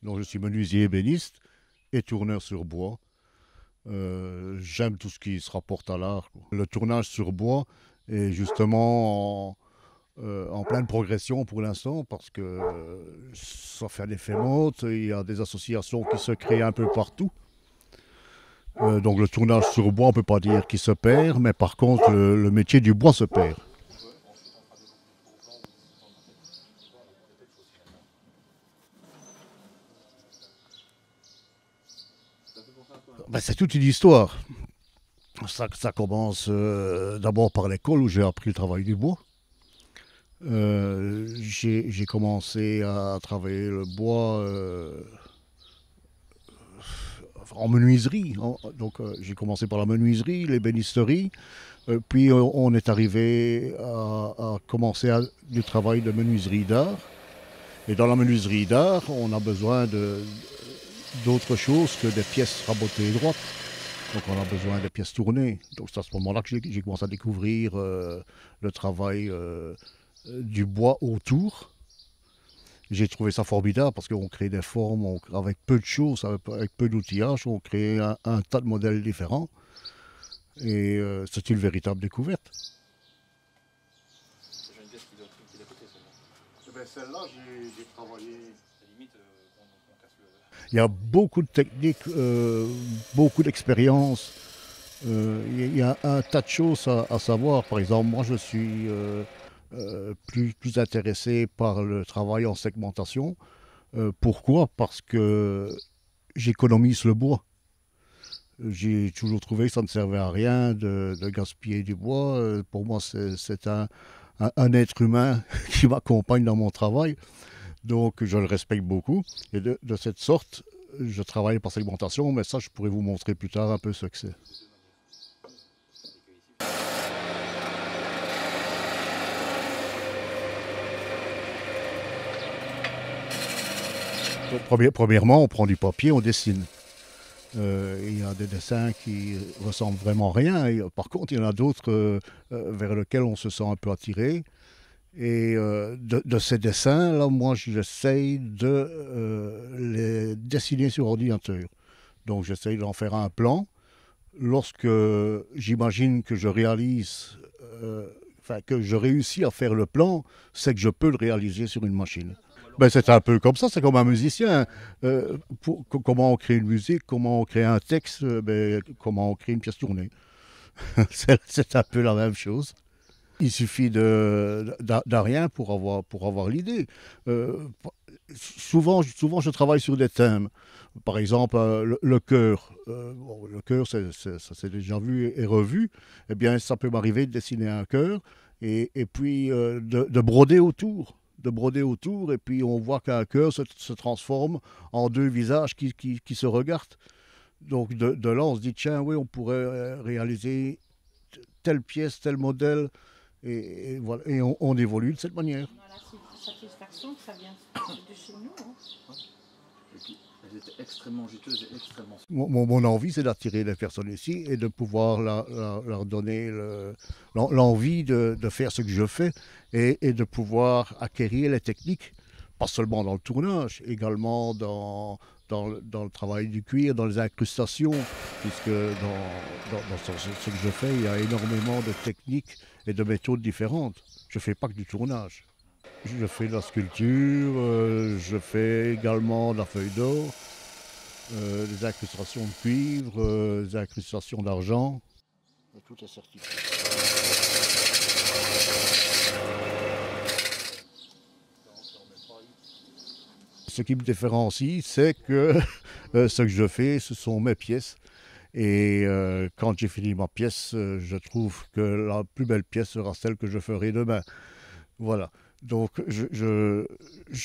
Donc je suis menuisier ébéniste et tourneur sur bois. J'aime tout ce qui se rapporte à l'art, quoi. Le tournage sur bois est justement en pleine progression pour l'instant parce que ça fait un effet monte. Il y a des associations qui se créent un peu partout. Donc le tournage sur bois, on ne peut pas dire qu'il se perd, mais par contre le métier du bois se perd. Ben, c'est toute une histoire. Ça commence d'abord par l'école où j'ai appris le travail du bois. J'ai commencé à travailler le bois en menuiserie. Donc j'ai commencé par la menuiserie, l'ébénisterie. Puis on est arrivé à commencer du travail de menuiserie d'art. Et dans la menuiserie d'art, on a besoin d'autre chose que des pièces rabotées droites. Donc on a besoin des pièces tournées. Donc c'est à ce moment-là que j'ai commencé à découvrir le travail du bois autour. J'ai trouvé ça formidable parce qu'on crée des formes avec peu de choses, avec peu d'outillage, on crée un tas de modèles différents. Et c'est une véritable découverte. J'ai une pièce qui est à côté, celle-là. Ben, celle-là, j'ai travaillé. À la limite, qu'on casse le. Il y a beaucoup de techniques, beaucoup d'expériences. Il y a un tas de choses à savoir. Par exemple, moi, je suis plus intéressé par le travail en segmentation. Pourquoi? Parce que j'économise le bois. J'ai toujours trouvé que ça ne servait à rien de gaspiller du bois. Pour moi, c'est un être humain qui m'accompagne dans mon travail. Donc, je le respecte beaucoup. Et de cette sorte, je travaille par segmentation, mais ça, je pourrais vous montrer plus tard un peu ce que c'est. Premièrement, on prend du papier, on dessine. Il y a des dessins qui ressemblent vraiment à rien. Et, par contre, il y en a d'autres vers lesquels on se sent un peu attiré. Et de ces dessins, là, moi, j'essaye de les dessiner sur ordinateur. Donc, j'essaye d'en faire un plan. Lorsque j'imagine que je réalise, que je réussis à faire le plan, c'est que je peux le réaliser sur une machine. Ben, c'est un peu comme ça, c'est comme un musicien. Comment on crée une musique, comment on crée un texte, comment on crée une pièce tournée. C'est un peu la même chose. Il suffit d'un rien pour avoir l'idée. Souvent, je travaille sur des thèmes. Par exemple, le chœur. Bon, le chœur, ça s'est déjà vu et revu. Eh bien, ça peut m'arriver de dessiner un chœur et puis de broder autour. De broder autour, et puis on voit qu'un chœur se transforme en deux visages qui se regardent. Donc de là, on se dit, tiens, oui, on pourrait réaliser telle pièce, tel modèle, et voilà, et on évolue de cette manière. On a la satisfaction que ça vient de chez nous. Hein. Et puis, elles étaient extrêmement juteuses et extrêmement. Mon envie, c'est d'attirer les personnes ici et de pouvoir leur donner l'envie de faire ce que je fais et de pouvoir acquérir les techniques, pas seulement dans le tournage, également dans le travail du cuir, dans les incrustations, puisque dans ce que je fais, il y a énormément de techniques et de méthodes différentes. Je ne fais pas que du tournage. Je fais de la sculpture, je fais également de la feuille d'or, des incrustations de cuivre, des incrustations d'argent. Tout est certifié. Ce qui me différencie, c'est que ce que je fais, ce sont mes pièces. Et quand j'ai fini ma pièce, je trouve que la plus belle pièce sera celle que je ferai demain. Voilà. Donc je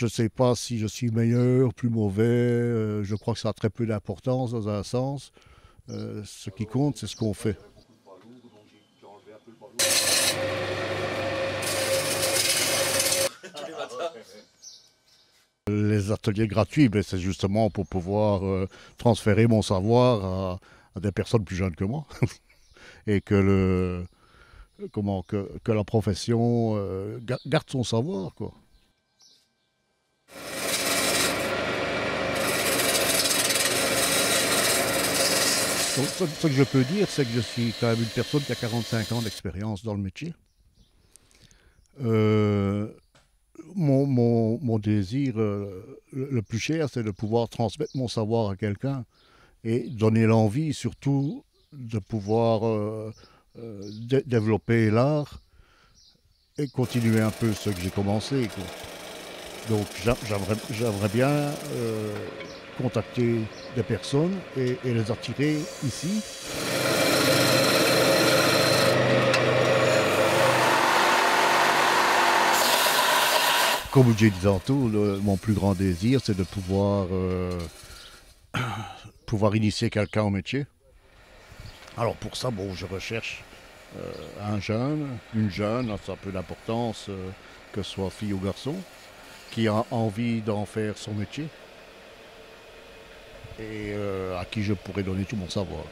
sais pas si je suis meilleur, plus mauvais. Je crois que ça a très peu d'importance dans un sens. Ce qui compte, c'est ce qu'on fait. Les ateliers gratuits, ben, c'est justement pour pouvoir transférer mon savoir à des personnes plus jeunes que moi. Et que que la profession garde son savoir, quoi. Donc, ce que je peux dire, c'est que je suis quand même une personne qui a 45 ans d'expérience dans le métier. Euh, mon désir le plus cher, c'est de pouvoir transmettre mon savoir à quelqu'un et donner l'envie surtout de pouvoir développer l'art et continuer un peu ce que j'ai commencé, quoi. Donc j'aimerais bien contacter des personnes et les attirer ici. Comme j'ai dit tantôt, mon plus grand désir, c'est de pouvoir initier quelqu'un au métier. Alors pour ça, bon, je recherche un jeune, une jeune, ça a peu d'importance, que ce soit fille ou garçon, qui a envie d'en faire son métier et à qui je pourrais donner tout mon savoir.